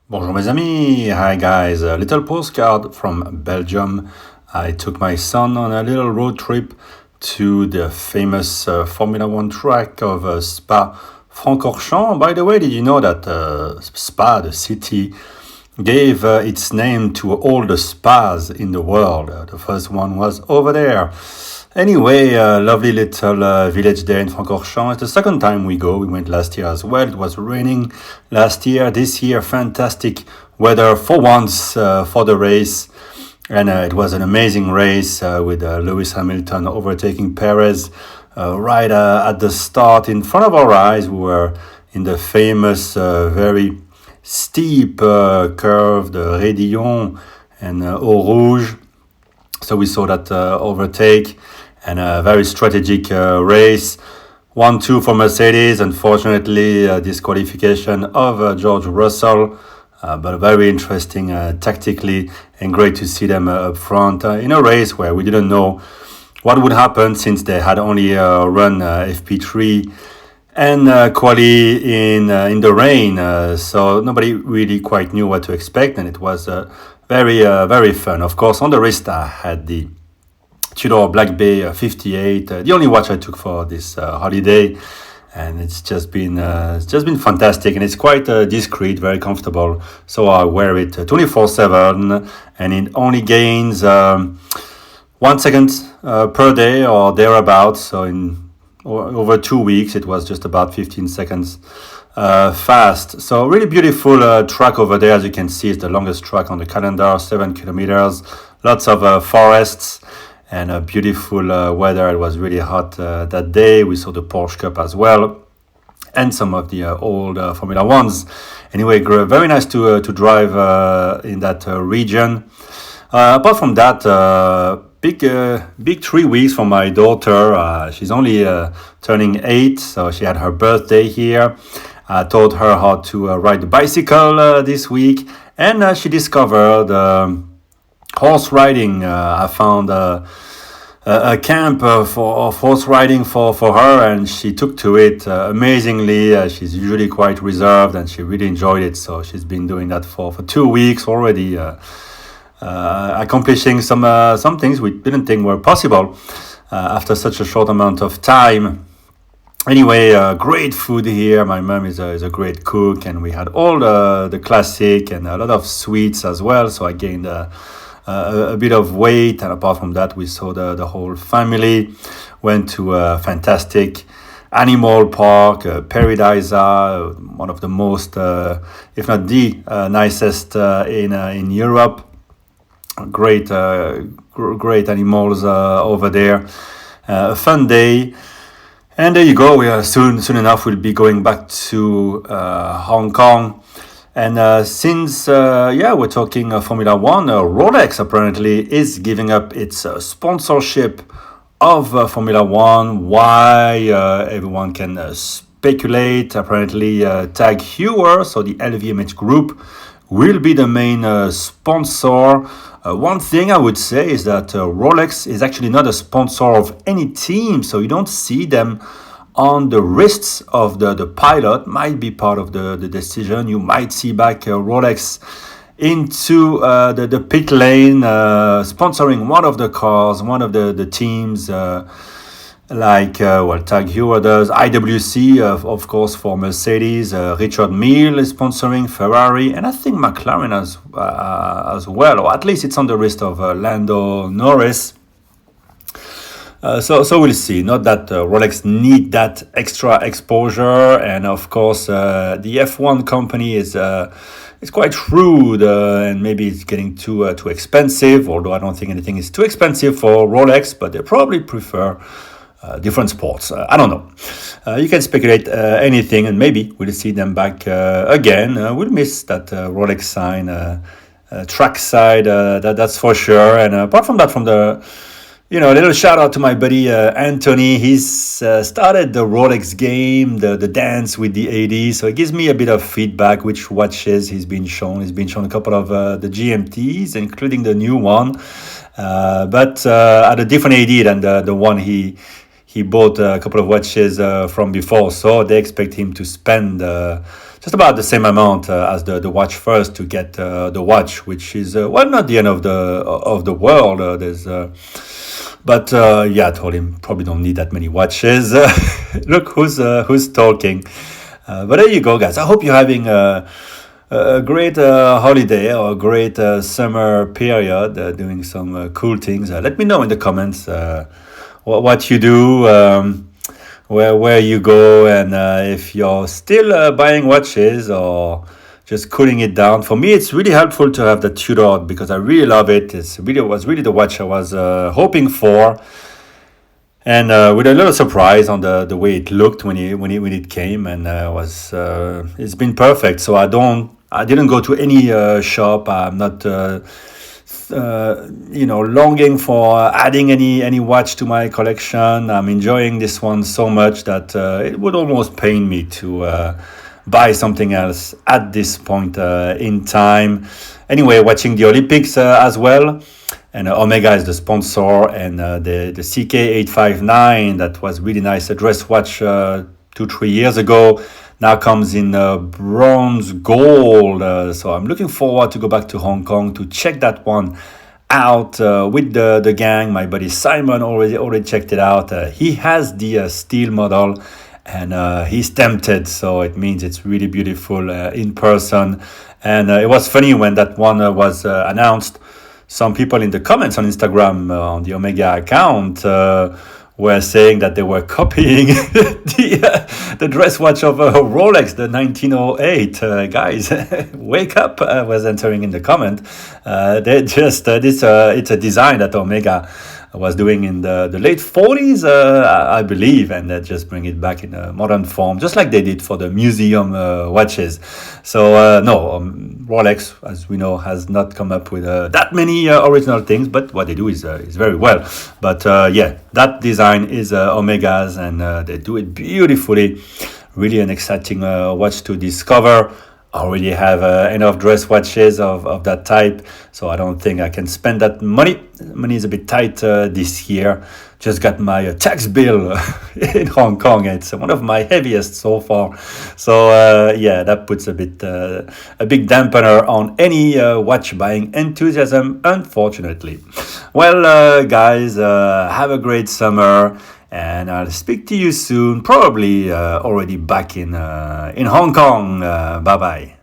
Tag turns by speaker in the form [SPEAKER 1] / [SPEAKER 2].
[SPEAKER 1] Bonjour mes amis, hi guys, a little postcard from Belgium. I took my son on a little road trip to the famous Formula One track of Spa-Francorchamps. By the way, did you know that Spa, the city, gave its name to all the spas in the world? The first one was over there. Anyway, lovely little village there in Francorchamps. It's the second time we go. We went last year as well. It was raining last year. This year, fantastic weather for once for the race. And it was an amazing race with Lewis Hamilton overtaking Perez right at the start in front of our eyes. We were in the famous, very steep curve, the Rédillon and Eau Rouge. So we saw that overtake and a very strategic race. 1-2 for Mercedes. Unfortunately, disqualification of George Russell. But very interesting tactically and great to see them up front in a race where we didn't know what would happen since they had only run FP3 and quali in the rain. So nobody really quite knew what to expect, and it was very fun. Of course, on the wrist I had the Tudor Black Bay 58, the only watch I took for this holiday, and it's just been fantastic, and it's quite discreet, very comfortable. So I wear it 24/7, and it only gains 1 second per day or thereabouts. So in over 2 weeks, it was just about 15 seconds fast. So really beautiful track over there. As you can see, it's the longest track on the calendar, 7 kilometers, lots of forests, and a beautiful weather. It was really hot that day. We saw the Porsche Cup as well, and some of the old Formula Ones. Anyway, very nice to drive in that region. Apart from that, big 3 weeks for my daughter. She's only turning 8, so she had her birthday here. I taught her how to ride the bicycle this week, and she discovered horse riding. I found a camp of horse riding for her, and she took to it amazingly. She's usually quite reserved, and she really enjoyed it. So she's been doing that for 2 weeks already, accomplishing some things we didn't think were possible after such a short amount of time. Anyway, great food here. My mom is a great cook, and we had all the classic and a lot of sweets as well. So I gained a bit of weight, and apart from that, we saw the whole family. Went to a fantastic animal park, Paradisa, one of the most, if not the nicest in Europe. Great animals over there. A fun day. And there you go. We are soon enough we'll be going back to Hong Kong. And since we're talking Formula One, Rolex apparently is giving up its sponsorship of Formula One. Why? Everyone can speculate. Apparently, Tag Heuer, so the LVMH group, will be the main sponsor. One thing I would say is that Rolex is actually not a sponsor of any team, so you don't see them on the wrists of the pilot. Might be part of the decision. You might see back Rolex into the pit lane, sponsoring one of the cars, one of the teams, like Tag Heuer does, IWC, of course, for Mercedes. Richard Mille is sponsoring Ferrari, and I think McLaren as well, or at least it's on the wrist of Lando Norris. So we'll see. Not that Rolex need that extra exposure, and of course the F1 company is quite shrewd, and maybe it's getting too expensive. Although I don't think anything is too expensive for Rolex, but they probably prefer different sports. I don't know. You can speculate anything, and maybe we'll see them back again. We'll miss that Rolex sign, trackside. That's for sure. And apart from that, from the a little shout out to my buddy Anthony. He's started the Rolex game, the dance with the AD. So it gives me a bit of feedback which watches he's been shown. He's been shown a couple of the GMTs, including the new one, but at a different AD than the one he bought a couple of watches from before. So they expect him to spend just about the same amount as the watch first to get the watch, which is well, not the end of the world. But yeah, I told him probably don't need that many watches. Look who's talking. But there you go, guys. I hope you're having a great holiday or a great summer period, doing some cool things. Let me know in the comments what you do. Where you go, and if you're still buying watches or just cooling it down. For me, it's really helpful to have the Tudor because I really love it. Was really the watch I was hoping for, and with a little surprise on the way it looked when it came, and it's been perfect. So I didn't go to any shop. I'm not. Longing for adding any watch to my collection. I'm enjoying this one so much that it would almost pain me to buy something else at this point in time. Anyway, watching the Olympics as well, and Omega is the sponsor, and the CK859 that was really nice, a dress watch 2-3 years ago. Now comes in bronze gold. So I'm looking forward to go back to Hong Kong to check that one out with the gang. My buddy Simon already checked it out. He has the steel model, and he's tempted. So it means it's really beautiful in person. And it was funny when that one was announced. Some people in the comments on Instagram on the Omega account were saying that they were copying the dress watch of Rolex, the 1908. Guys, wake up! Was entering in the comment. They just it's a design that Omega was doing in the late 40s, I believe, and they just bring it back in a modern form, just like they did for the museum watches. So no, Rolex, as we know, has not come up with that many original things, but what they do is very well. But yeah, that design is Omega's, and they do it beautifully. Really an exciting watch to discover. I already have enough dress watches of that type, so I don't think I can spend that money. Money is a bit tight this year. Just got my tax bill in Hong Kong. It's one of my heaviest so far. So yeah, that puts a big dampener on any watch buying enthusiasm, unfortunately. Well, guys, have a great summer. And I'll speak to you soon, probably already back in Hong Kong. Bye-bye.